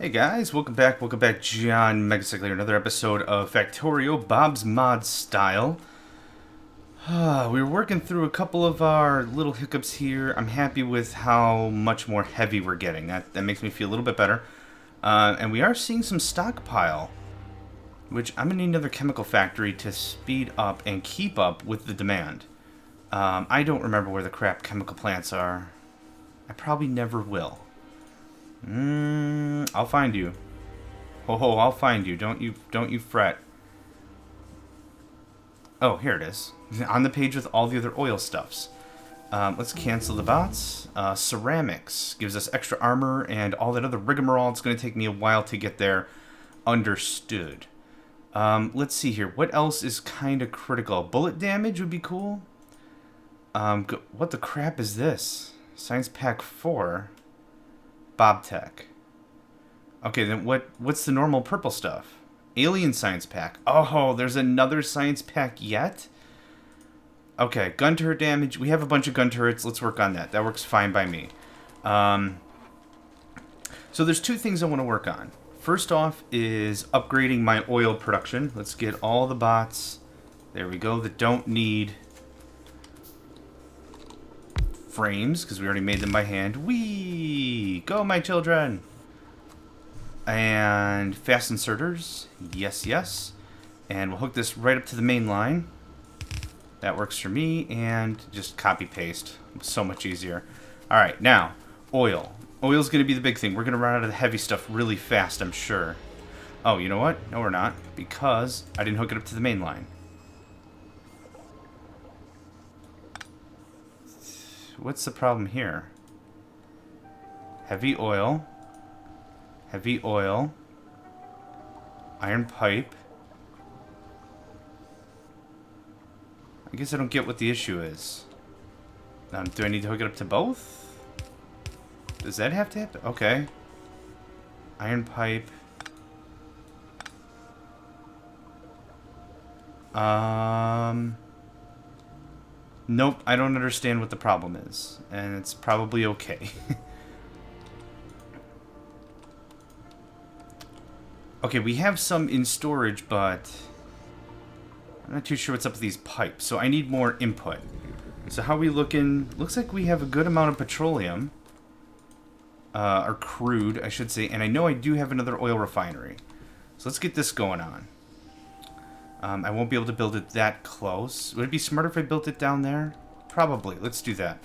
Hey guys, welcome back, John Megacycle here, another episode of Factorio, Bob's Mod style. We were working through a couple of our little hiccups here. I'm happy with how much more heavy we're getting. That makes me feel a little bit better. And we are seeing some stockpile, which I'm going to need another chemical factory to speed up and keep up with the demand. I don't remember where the crap chemical plants are. I probably never will. I'll find you. Ho, I'll find you. Don't you fret. Oh, here it is. On the page with all the other oil stuffs. Let's cancel the bots. Ceramics gives us extra armor and all that other rigmarole. It's going to take me a while to get there. Understood. Let's see here. What else is kind of critical? Bullet damage would be cool. What the crap is this? Science Pack 4. Bobtech. Okay, then what's the normal purple stuff? Alien Science Pack. Oh, there's another Science Pack yet? Okay, gun turret damage. We have a bunch of gun turrets. Let's work on that. That works fine by me. So there's two things I want to work on. First off is upgrading my oil production. Let's get all the bots, there we go, that don't need frames, because we already made them by hand. Whee! Go, my children! And fast inserters. Yes, yes. And we'll hook this right up to the main line. That works for me. And just copy paste. So much easier. Alright, now, oil. Oil's going to be the big thing. We're going to run out of the heavy stuff really fast, I'm sure. Oh, you know what? No, we're not. Because I didn't hook it up to the main line. What's the problem here? Heavy oil. Heavy oil. Iron pipe. I guess I don't get what the issue is. Do I need to hook it up to both? Does that have to happen? Okay. Iron pipe. Nope, I don't understand what the problem is. And it's probably okay. Okay, we have some in storage, but I'm not too sure what's up with these pipes. So I need more input. So how are we looking? Looks like we have a good amount of petroleum. Or crude, I should say. And I know I do have another oil refinery. So let's get this going on. I won't be able to build it that close. Would it be smarter if I built it down there? Probably. Let's do that.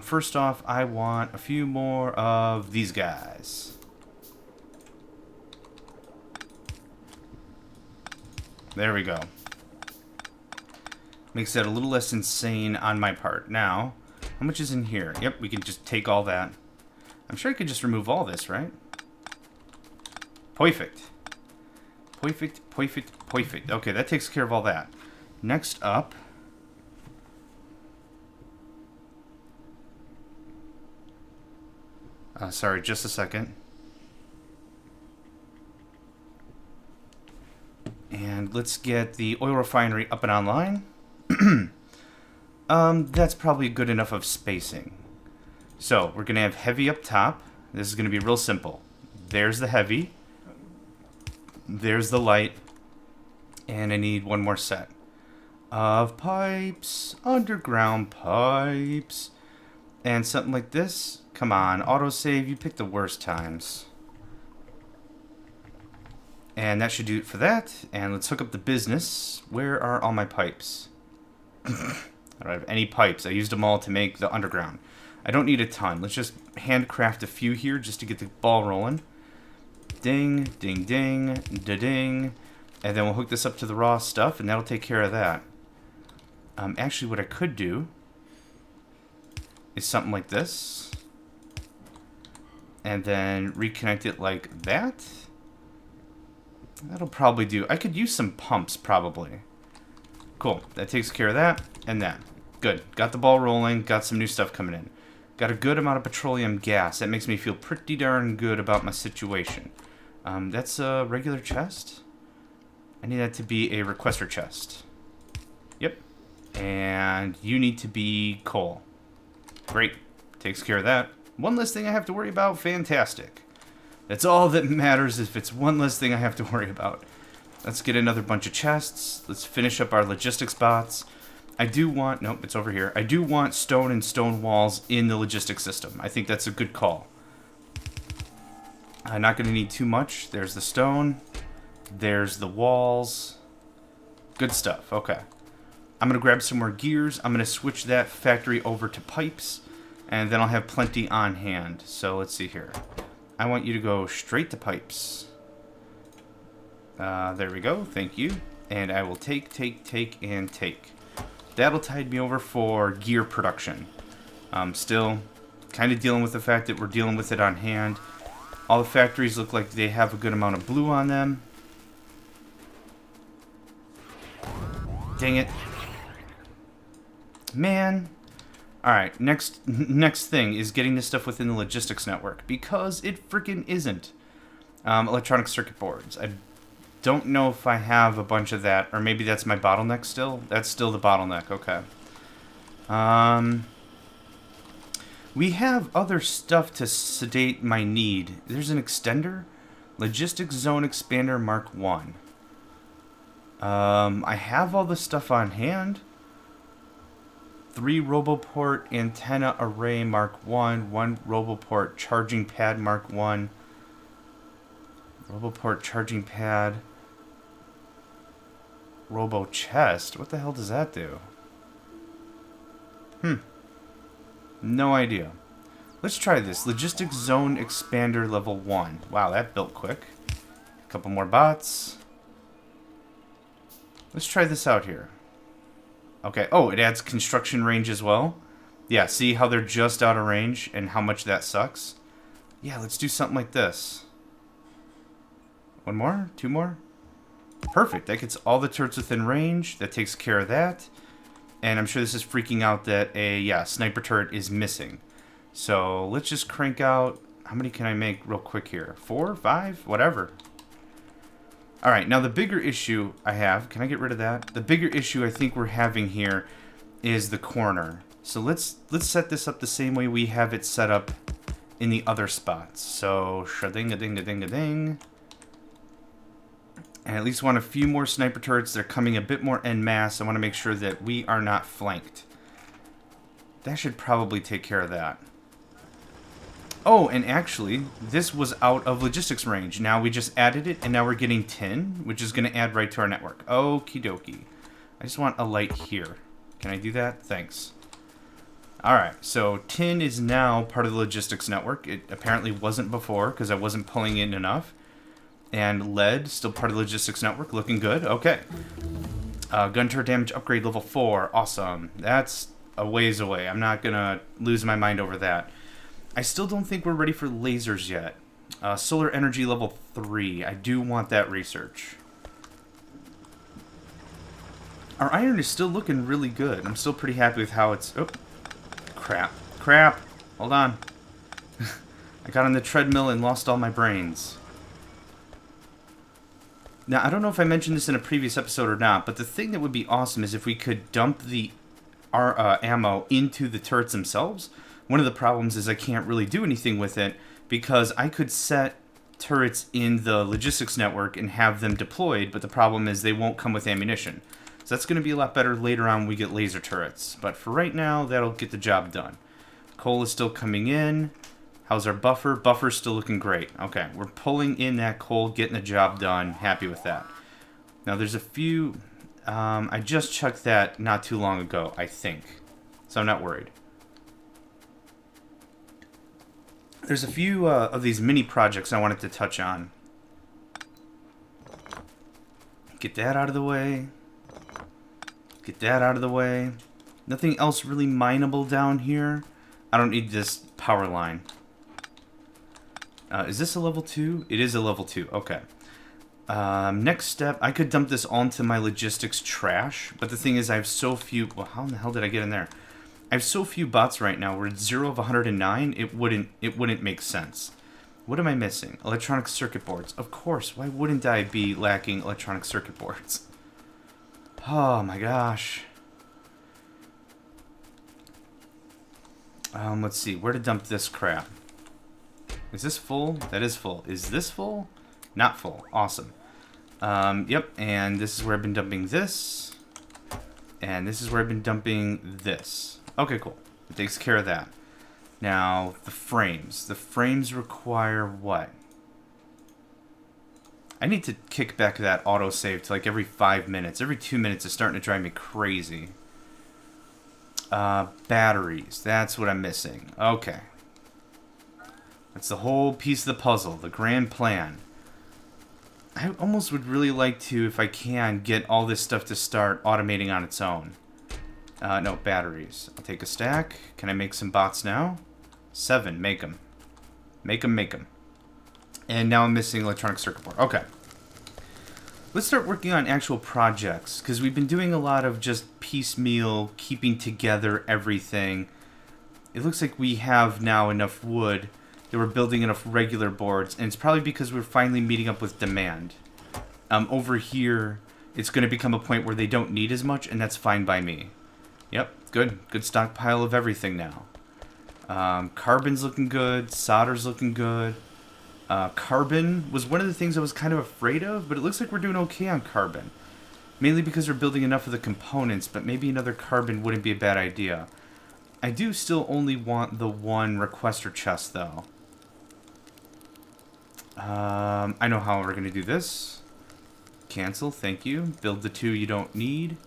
First off, I want a few more of these guys. There we go. Makes that a little less insane on my part. Now, how much is in here? Yep, we can just take all that. I'm sure I could just remove all this, right? Perfect. Perfect, perfect, perfect. Okay, that takes care of all that. Next up. Sorry, just a second. And let's get the oil refinery up and online. That's probably good enough of spacing. So, we're going to have heavy up top. This is going to be real simple. There's the heavy. There's the light. And I need one more set of pipes. Underground pipes. And something like this. Come on, autosave. You picked the worst times. And that should do it for that. And let's hook up the business. Where are all my pipes? I don't have any pipes. I used them all to make the underground. I don't need a ton. Let's just handcraft a few here just to get the ball rolling. Ding, ding, ding, da-ding. And then we'll hook this up to the raw stuff, and that'll take care of that. Actually, what I could do is something like this. And then reconnect it like that. That'll probably do. I could use some pumps, probably. Cool. That takes care of that and that. Good. Got the ball rolling. Got some new stuff coming in. Got a good amount of petroleum gas. That makes me feel pretty darn good about my situation. That's a regular chest. I need that to be a requester chest. Yep. And you need to be coal. Great. Takes care of that. One less thing I have to worry about. Fantastic. That's all that matters if it's one less thing I have to worry about. Let's get another bunch of chests. Let's finish up our logistics bots. I do want... Nope, it's over here. I do want stone and stone walls in the logistics system. I think that's a good call. I'm not going to need too much. There's the stone. There's the walls. Good stuff. Okay. I'm going to grab some more gears. I'm going to switch that factory over to pipes. And then I'll have plenty on hand. So let's see here. I want you to go straight to pipes. There we go. Thank you. And I will take, and take. That'll tide me over for gear production. Still kind of dealing with the fact that we're dealing with it on hand. All the factories look like they have a good amount of blue on them. Dang it. Man. Alright, next thing is getting this stuff within the logistics network. Because it freaking isn't. Electronic circuit boards. I don't know if I have a bunch of that. Or maybe that's my bottleneck still. That's still the bottleneck. Okay. We have other stuff to sedate my need. There's an extender. Logistics Zone Expander Mark 1. I have all the stuff on hand. 3 Roboport Antenna Array Mark 1. 1 Roboport Charging Pad Mark 1. Roboport Charging Pad. Robo Chest. What the hell does that do? No idea. Let's try this. Logistics Zone Expander Level 1. Wow, that built quick. A couple more bots. Let's try this out here. Okay. Oh, it adds construction range as well. Yeah, see how they're just out of range and how much that sucks? Yeah, let's do something like this. 1 more? 2 more? Perfect. That gets all the turrets within range. That takes care of that. And I'm sure this is freaking out that a sniper turret is missing. So let's just crank out... How many can I make real quick here? 4? 5? Whatever. Alright, now the bigger issue I have... Can I get rid of that? The bigger issue I think we're having here is the corner. So let's set this up the same way we have it set up in the other spots. So, shading-a-ding-a-ding-a-ding. And I at least want a few more sniper turrets. They're coming a bit more en masse. I want to make sure that we are not flanked. That should probably take care of that. Oh, and actually, this was out of logistics range. Now we just added it, and now we're getting tin, which is going to add right to our network. Okie dokie. I just want a light here. Can I do that? Thanks. Alright, so tin is now part of the logistics network. It apparently wasn't before, because I wasn't pulling in enough. And lead, still part of the logistics network, looking good. Okay. Gun turret damage upgrade level 4. Awesome. That's a ways away. I'm not going to lose my mind over that. I still don't think we're ready for lasers yet. Solar energy level 3. I do want that research. Our iron is still looking really good. I'm still pretty happy with how it's... Oh, crap. Crap. Hold on. I got on the treadmill and lost all my brains. Now, I don't know if I mentioned this in a previous episode or not, but the thing that would be awesome is if we could dump our ammo into the turrets themselves. One of the problems is I can't really do anything with it because I could set turrets in the logistics network and have them deployed, but the problem is they won't come with ammunition. So that's going to be a lot better later on when we get laser turrets. But for right now, that'll get the job done. Coal is still coming in. How's our buffer? Buffer's still looking great. Okay, we're pulling in that coal, getting the job done. Happy with that. Now, there's a few... I just checked that not too long ago, I think. So I'm not worried. There's a few of these mini projects I wanted to touch on. Get that out of the way. Get that out of the way. Nothing else really mineable down here. I don't need this power line. Is this a level 2? It is a level 2. Okay. Next step, I could dump this onto my logistics trash, but the thing is I have so few... Well, how in the hell did I get in there? I have so few bots right now. We're at 0 of 109. It wouldn't make sense. What am I missing? Electronic circuit boards. Of course. Why wouldn't I be lacking electronic circuit boards? Oh my gosh. Let's see. Where to dump this crap? Is this full? That is full. Is this full? Not full. Awesome. Yep, and this is where I've been dumping this. And this is where I've been dumping this. Okay, cool. It takes care of that. Now, the frames. The frames require what? I need to kick back that autosave to like every 5 minutes. Every 2 minutes is starting to drive me crazy. Batteries. That's what I'm missing. Okay. That's the whole piece of the puzzle. The grand plan. I almost would really like to, if I can, get all this stuff to start automating on its own. No, batteries. I'll take a stack. Can I make some bots now? 7. Make them. Make them, make them. And now I'm missing electronic circuit board. Okay. Let's start working on actual projects, because we've been doing a lot of just piecemeal, keeping together everything. It looks like we have now enough wood that we're building enough regular boards, and it's probably because we're finally meeting up with demand. Over here, it's going to become a point where they don't need as much, and that's fine by me. Yep, good. Good stockpile of everything now. Carbon's looking good. Solder's looking good. Carbon was one of the things I was kind of afraid of, but it looks like we're doing okay on carbon. Mainly because we're building enough of the components, but maybe another carbon wouldn't be a bad idea. I do still only want the one requester chest, though. I know how we're going to do this. Cancel, thank you. Build the 2 you don't need.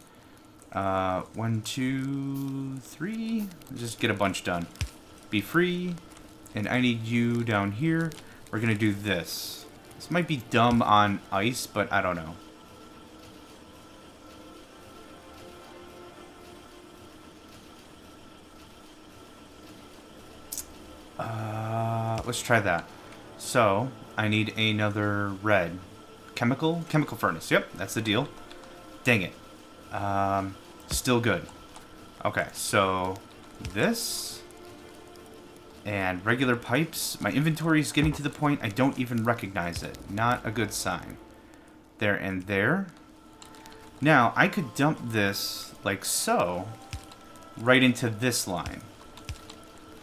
1, 2, 3. Just get a bunch done. Be free. And I need you down here. We're going to do this. This might be dumb on ice, but I don't know. Let's try that. So, I need another red. Chemical? Chemical furnace. Yep, that's the deal. Dang it. Still good. Okay, so this and regular pipes. My inventory is getting to the point I don't even recognize it. Not a good sign. There and there. Now, I could dump this like so right into this line.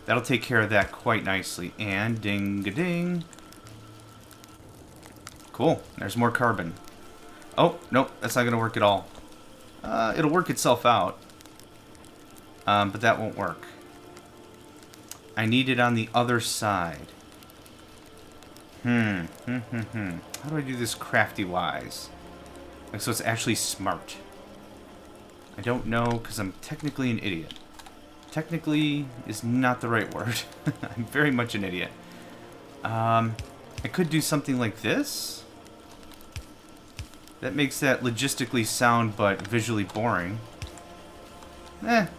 That'll take care of that quite nicely. And ding-a-ding. Cool. There's more carbon. Oh, nope. That's not going to work at all. It'll work itself out. But that won't work. I need it on the other side. How do I do this crafty-wise? Like, so it's actually smart. I don't know, because I'm technically an idiot. Technically is not the right word. I'm very much an idiot. I could do something like this. That makes that logistically sound but visually boring. The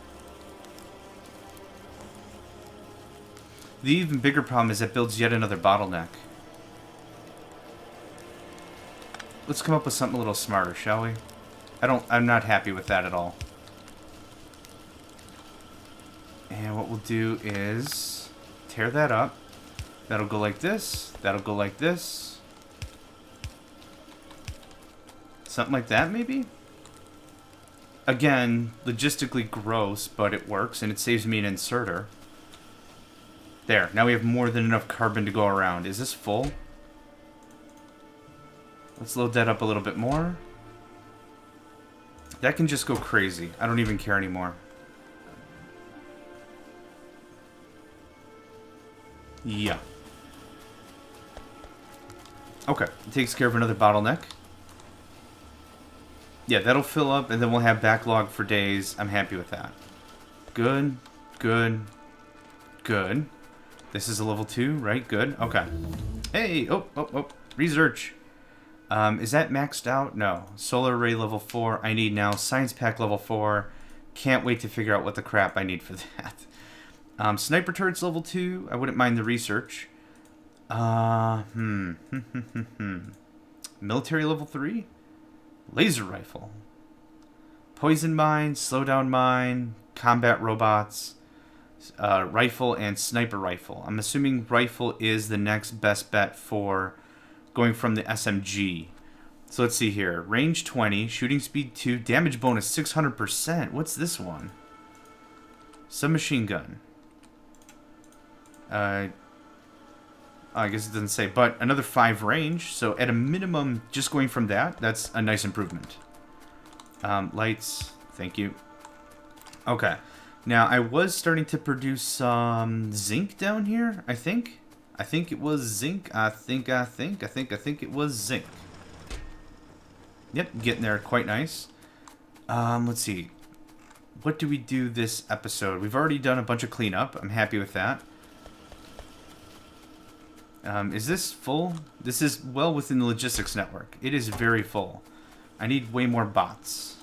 even bigger problem is that builds yet another bottleneck. Let's come up with something a little smarter, shall we? I'm not happy with that at all. And what we'll do is tear that up. That'll go like this. That'll go like this. Something like that, maybe? Again, logistically gross, but it works, and it saves me an inserter. There. Now we have more than enough carbon to go around. Is this full? Let's load that up a little bit more. That can just go crazy. I don't even care anymore. Yeah. Okay. It takes care of another bottleneck. Yeah, that'll fill up, and then we'll have backlog for days. I'm happy with that. Good. Good. Good. This is a level 2, right? Good. Okay. Hey! Oh. Research. Is that maxed out? No. Solar array level 4. I need now science pack level 4. Can't wait to figure out what the crap I need for that. Sniper turrets level 2. I wouldn't mind the research. Military level 3. Laser rifle. Poison mine, slowdown mine, combat robots, rifle, and sniper rifle. I'm assuming rifle is the next best bet for going from the SMG. So let's see here. Range 20, shooting speed 2, damage bonus 600%. What's this one? Submachine gun. I guess it doesn't say, but another 5 range. So at a minimum, just going from that, that's a nice improvement. Lights, thank you. Okay. Now, I was starting to produce some zinc down here, I think. I think it was zinc. I think it was zinc. Yep, getting there quite nice. Let's see. What do we do this episode? We've already done a bunch of cleanup. I'm happy with that. Is this full? This is well within the logistics network. It is very full. I need way more bots.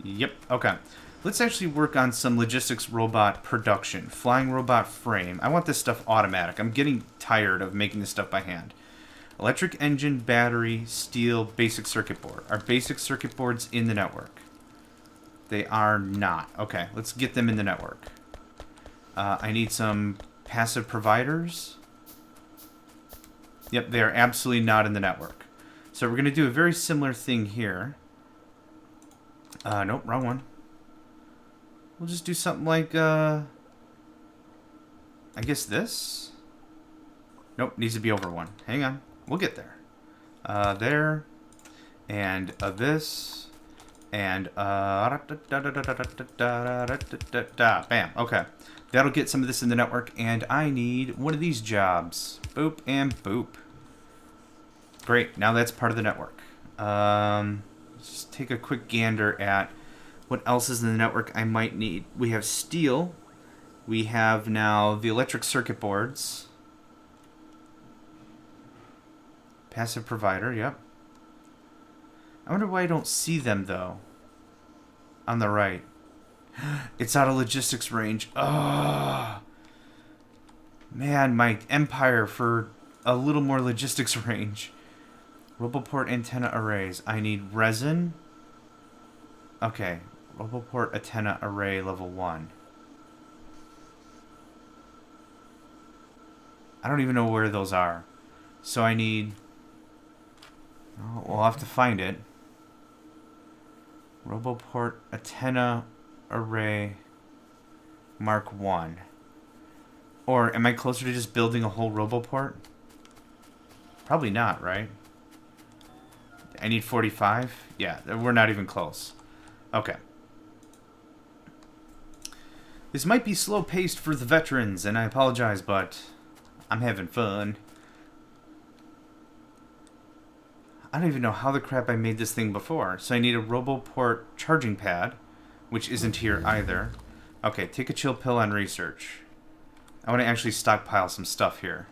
Yep, okay. Let's actually work on some logistics robot production. Flying robot frame. I want this stuff automatic. I'm getting tired of making this stuff by hand. Electric engine, battery, steel, basic circuit board. Are basic circuit boards in the network? They are not. Okay, let's get them in the network. I need some passive providers. Yep, they are absolutely not in the network. So we're going to do a very similar thing here. Nope, wrong one. We'll just do something like, I guess this? Nope, needs to be over one. Hang on. We'll get there. There. And this. And, bam. Okay. That'll get some of this in the network. And I need one of these jobs. Boop and boop. Great. Now that's part of the network. Let's just take a quick gander at what else is in the network I might need. We have steel. We have now the electric circuit boards. Passive provider, yep. I wonder why I don't see them, though. On the right. It's out of logistics range. Oh, man, my empire for a little more logistics range. Roboport antenna arrays. I need resin. Okay. Roboport antenna array level 1. I don't even know where those are. So I need... Oh, we'll have to find it. Roboport antenna array Mark 1. Or am I closer to just building a whole Roboport? Probably not, right? I need 45? Yeah, we're not even close. Okay. This might be slow-paced for the veterans, and I apologize, but I'm having fun. I don't even know how the crap I made this thing before. So I need a Roboport charging pad, which isn't here either. Okay, take a chill pill on research. I want to actually stockpile some stuff here.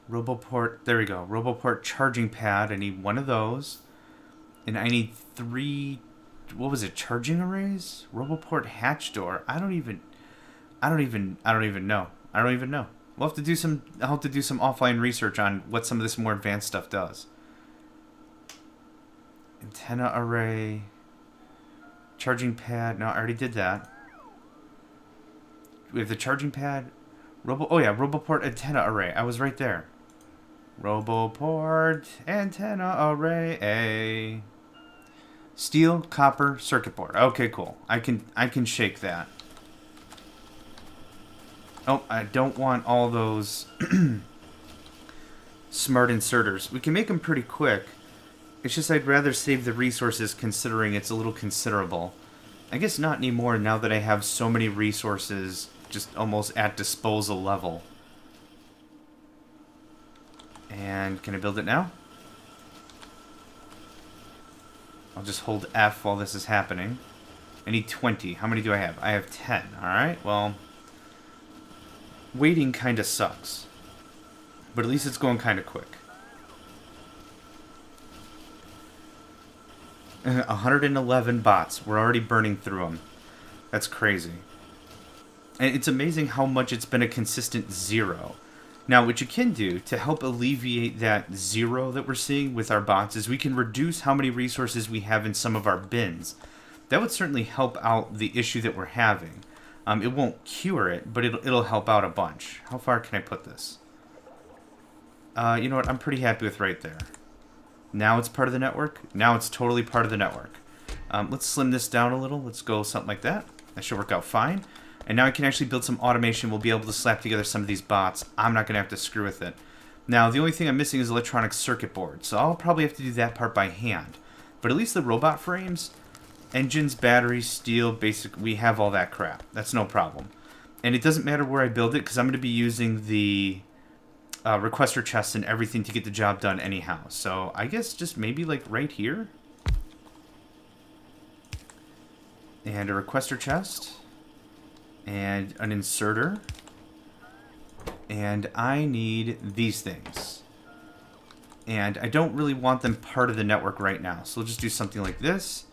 Roboport, there we go. Roboport charging pad. I need one of those. And I need 3, what was it, charging arrays? Roboport hatch door. I don't even know. We'll have to do some, I'll have to do some offline research on what some of this more advanced stuff does. Antenna array. Charging pad. No, I already did that. We have the charging pad. Oh yeah, Roboport antenna array. I was right there. Roboport antenna array. Steel, copper, circuit board. Okay, cool. I can shake that. Oh, I don't want all those smart inserters. We can make them pretty quick. It's just I'd rather save the resources considering it's a little considerable. I guess not anymore now that I have so many resources just almost at disposal level. And can I build it now? I'll just hold F while this is happening. I need 20. How many do I have? I have 10. Alright, well... waiting kind of sucks. But at least it's going kind of quick. 111 bots. We're already burning through them. That's crazy. And it's amazing how much it's been a consistent 0. Now, what you can do to help alleviate that 0 that we're seeing with our bots is we can reduce how many resources we have in some of our bins. That would certainly help out the issue that we're having. It won't cure it, but it'll help out a bunch. How far can I put this? You know what? I'm pretty happy with right there. Now it's part of the network. Now it's totally part of the network. Let's slim this down a little. Let's go something like that. That should work out fine. And now I can actually build some automation. We'll be able to slap together some of these bots. I'm not going to have to screw with it. Now, the only thing I'm missing is electronic circuit board, so I'll probably have to do that part by hand. But at least the robot frames, engines, batteries, steel, we have all that crap. That's no problem. And it doesn't matter where I build it, because I'm going to be using the requester chests and everything to get the job done anyhow. So I guess just maybe like right here. And a requester chest. And an inserter. And I need these things. And I don't really want them part of the network right now. So we'll just do something like this.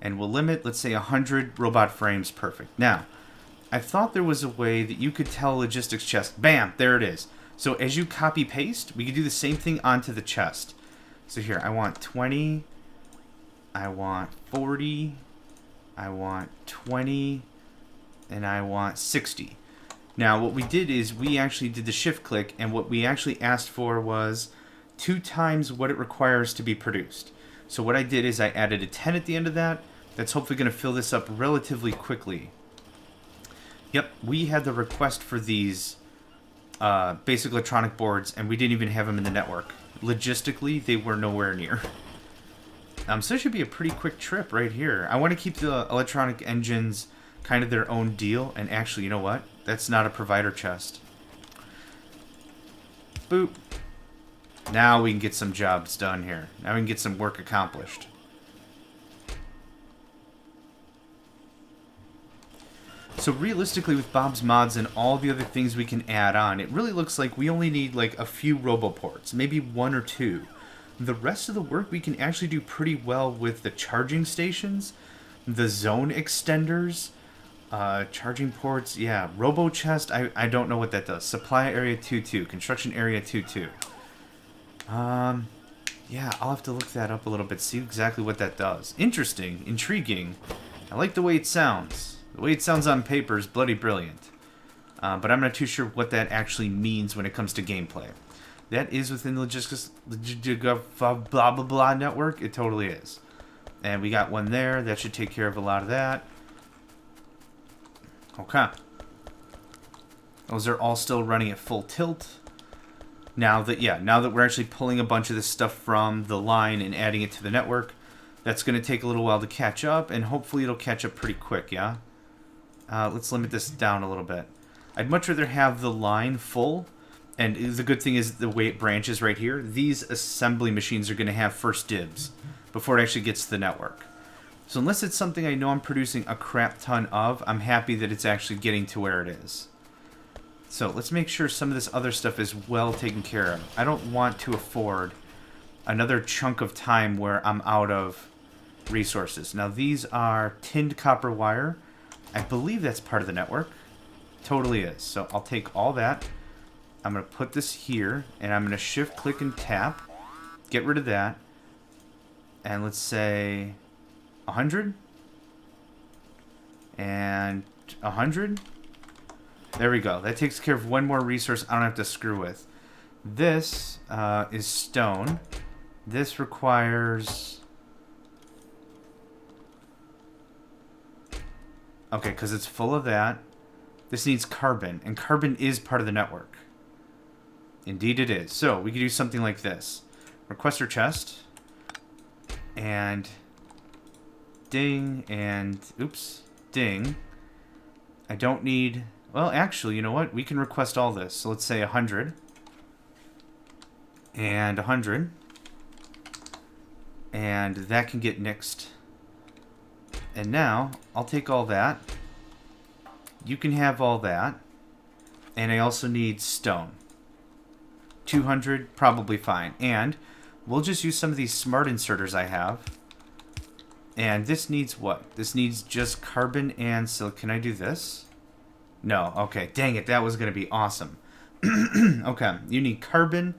And we'll limit, let's say, 100 robot frames. Perfect. Now, I thought there was a way that you could tell logistics chest. Bam! There it is. So as you copy-paste, we could do the same thing onto the chest. So here, I want 20. I want 40. I want 20. And I want 60. Now, what we did is we actually did the shift click, and what we actually asked for was 2 times what it requires to be produced. So what I did is I added a 10 at the end of that. That's hopefully going to fill this up relatively quickly. Yep, we had the request for these basic electronic boards, and we didn't even have them in the network. Logistically, they were nowhere near. So it should be a pretty quick trip right here. I want to keep the electronic engines kind of their own deal, and actually, you know what? That's not a provider chest. Boop. Now we can get some jobs done here. Now we can get some work accomplished. So realistically, with Bob's Mods and all the other things we can add on, it really looks like we only need like a few roboports, maybe 1 or 2. The rest of the work we can actually do pretty well with the charging stations, the zone extenders, charging ports, yeah, robo chest, I don't know what that does. Supply area 2-2, construction area 2-2. Yeah, I'll have to look that up a little bit, see exactly what that does. Interesting, intriguing. I like the way it sounds. The way it sounds on paper is bloody brilliant. But I'm not too sure what that actually means when it comes to gameplay. That is within the logistics, blah blah blah network. It totally is. And we got one there. That should take care of a lot of that. Okay. Those are all still running at full tilt. Now that we're actually pulling a bunch of this stuff from the line and adding it to the network, that's going to take a little while to catch up, and hopefully it'll catch up pretty quick, yeah? Let's limit this down a little bit. I'd much rather have the line full, and the good thing is the way it branches right here, these assembly machines are going to have first dibs before it actually gets to the network. So unless it's something I know I'm producing a crap ton of, I'm happy that it's actually getting to where it is. So let's make sure some of this other stuff is well taken care of. I don't want to afford another chunk of time where I'm out of resources. Now these are tinned copper wire. I believe that's part of the network. Totally is. So I'll take all that. I'm going to put this here, and I'm going to shift, click, and tap. Get rid of that. And let's say 100. And 100. There we go. That takes care of one more resource I don't have to screw with. This is stone. This requires... Okay, because it's full of that. This needs carbon, and carbon is part of the network. Indeed it is. So, we could do something like this. Requester chest. And... ding, and... oops. Ding. I don't need... Well, actually, you know what? We can request all this. So let's say 100. And 100. And that can get nixed. And now, I'll take all that. You can have all that. And I also need stone. 200, probably fine. And we'll just use some of these smart inserters I have. And this needs what? This needs just carbon and silicon. Can I do this? No. Okay. Dang it. That was going to be awesome. Okay. You need carbon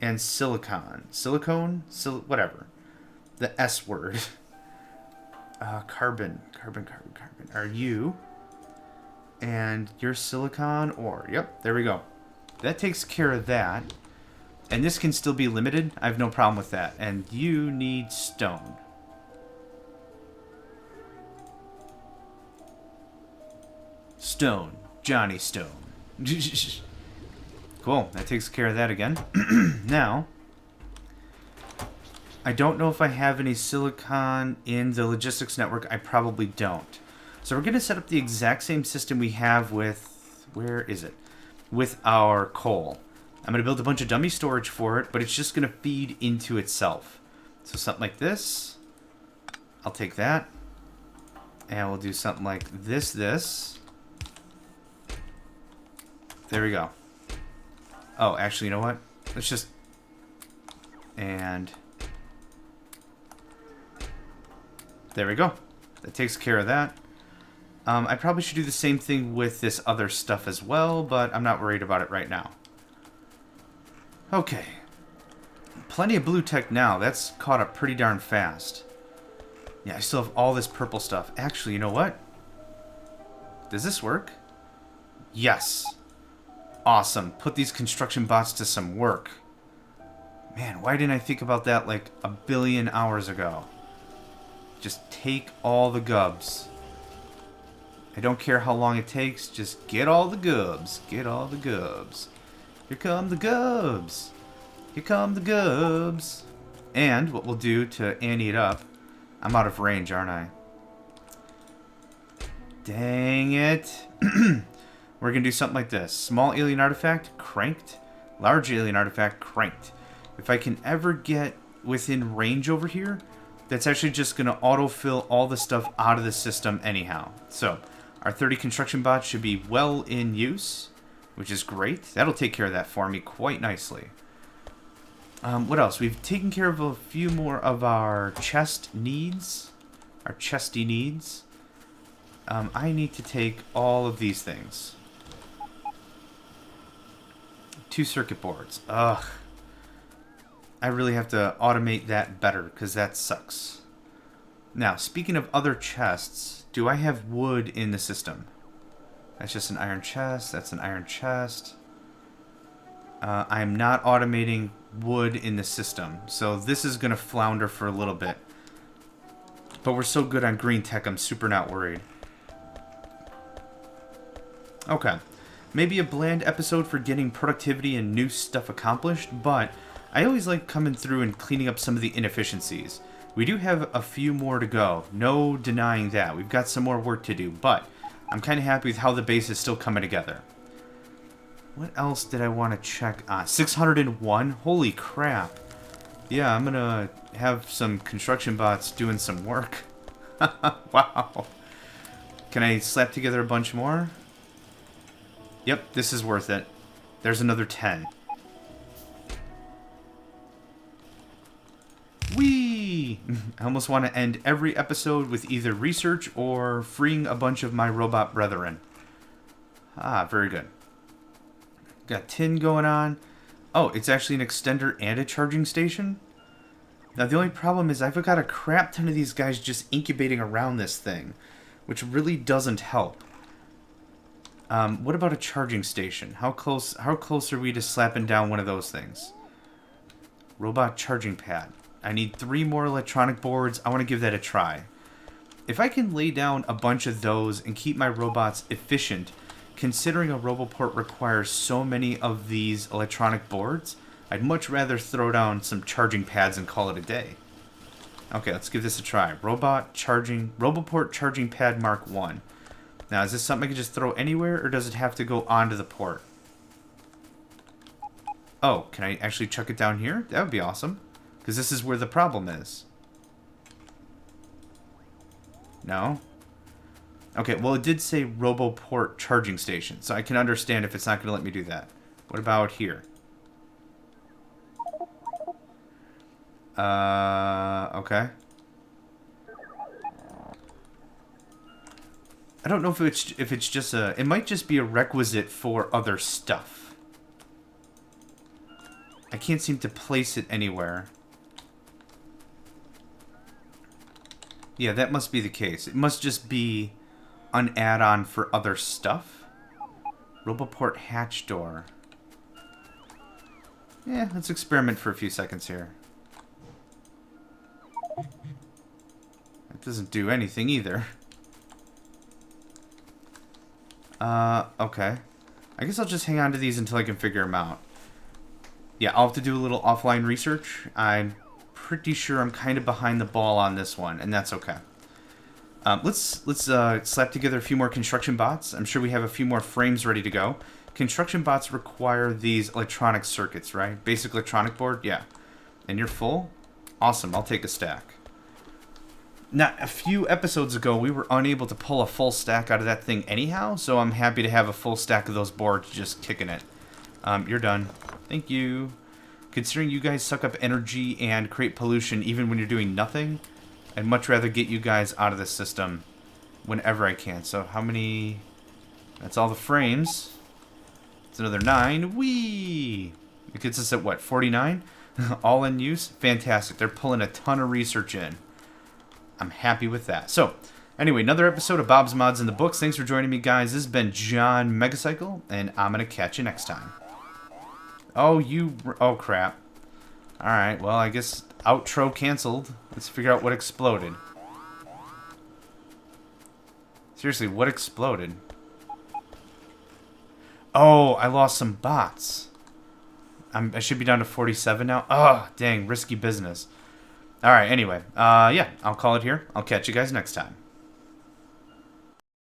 and silicon. Silicone? Whatever. The S word. Carbon. Are you? And your silicon ore. Yep. There we go. That takes care of that. And this can still be limited. I have no problem with that. And you need stone. Stone. Johnny Stone. Cool, that takes care of that again. Now, I don't know if I have any silicon in the logistics network. I probably don't. So we're going to set up the exact same system we have with... Where is it? With our coal. I'm going to build a bunch of dummy storage for it, but it's just going to feed into itself. So something like this. I'll take that. And we'll do something like this. There we go. Oh, actually, you know what? Let's just... And... There we go. That takes care of that. I probably should do the same thing with this other stuff as well, but I'm not worried about it right now. Okay. Plenty of blue tech now. That's caught up pretty darn fast. Yeah, I still have all this purple stuff. Actually, you know what? Does this work? Yes. Awesome. Put these construction bots to some work. Man, why didn't I think about that like a billion hours ago? Just take all the gubs. I don't care how long it takes. Just get all the gubs. Get all the gubs. Here come the gubs. Here come the gubs. And what we'll do to ante it up... I'm out of range, aren't I? Dang it. We're going to do something like this. Small alien artifact, cranked. Large alien artifact, cranked. If I can ever get within range over here, that's actually just going to autofill all the stuff out of the system anyhow. So, our 30 construction bots should be well in use, which is great. That'll take care of that for me quite nicely. What else? We've taken care of a few more of our chest needs. Our chesty needs. I need to take all of these things. 2 circuit boards. Ugh. I really have to automate that better, because that sucks. Now, speaking of other chests, do I have wood in the system? That's just an iron chest. That's an iron chest. I'm not automating wood in the system, so this is going to flounder for a little bit. But we're so good on green tech, I'm super not worried. Okay. Maybe a bland episode for getting productivity and new stuff accomplished, but I always like coming through and cleaning up some of the inefficiencies. We do have a few more to go. No denying that. We've got some more work to do, but I'm kind of happy with how the base is still coming together. What else did I want to check on? 601? Holy crap. Yeah, I'm going to have some construction bots doing some work. Wow. Can I slap together a bunch more? Yep, this is worth it. There's another 10. Whee! I almost want to end every episode with either research or freeing a bunch of my robot brethren. Ah, very good. Got tin going on. Oh, it's actually an extender and a charging station? Now, the only problem is I've got a crap ton of these guys just incubating around this thing, which really doesn't help. What about a charging station? How close are we to slapping down one of those things? Robot charging pad. I need 3 more electronic boards. I want to give that a try. If I can lay down a bunch of those and keep my robots efficient, considering a Roboport requires so many of these electronic boards, I'd much rather throw down some charging pads and call it a day. Okay, let's give this a try. Roboport charging pad Mark 1. Now, is this something I can just throw anywhere, or does it have to go onto the port? Oh, can I actually chuck it down here? That would be awesome, because this is where the problem is. No? Okay, well, it did say Roboport charging station, so I can understand if it's not going to let me do that. What about here? Okay. I don't know if it's just a... It might just be a requisite for other stuff. I can't seem to place it anywhere. Yeah, that must be the case. It must just be an add-on for other stuff. Roboport hatch door. Yeah, let's experiment for a few seconds here. That doesn't do anything either. Okay. I guess I'll just hang on to these until I can figure them out. Yeah, I'll have to do a little offline research. I'm pretty sure I'm kind of behind the ball on this one, and that's okay. Let's slap together a few more construction bots. I'm sure we have a few more frames ready to go. Construction bots require these electronic circuits, right? Basic electronic board? Yeah. And you're full? Awesome, I'll take a stack. Now, a few episodes ago, we were unable to pull a full stack out of that thing anyhow, so I'm happy to have a full stack of those boards just kicking it. You're done. Thank you. Considering you guys suck up energy and create pollution even when you're doing nothing, I'd much rather get you guys out of the system whenever I can. So how many... That's all the frames. It's another 9. Whee! It gets us at what, 49? All in use? Fantastic. They're pulling a ton of research in. I'm happy with that. So, anyway, another episode of Bob's Mods in the Books. Thanks for joining me, guys. This has been John Megacycle, and I'm going to catch you next time. Oh, crap. Alright, well, I guess outro canceled. Let's figure out what exploded. Seriously, what exploded? Oh, I lost some bots. I should be down to 47 now. Oh, dang, risky business. Alright, anyway. Yeah, I'll call it here. I'll catch you guys next time.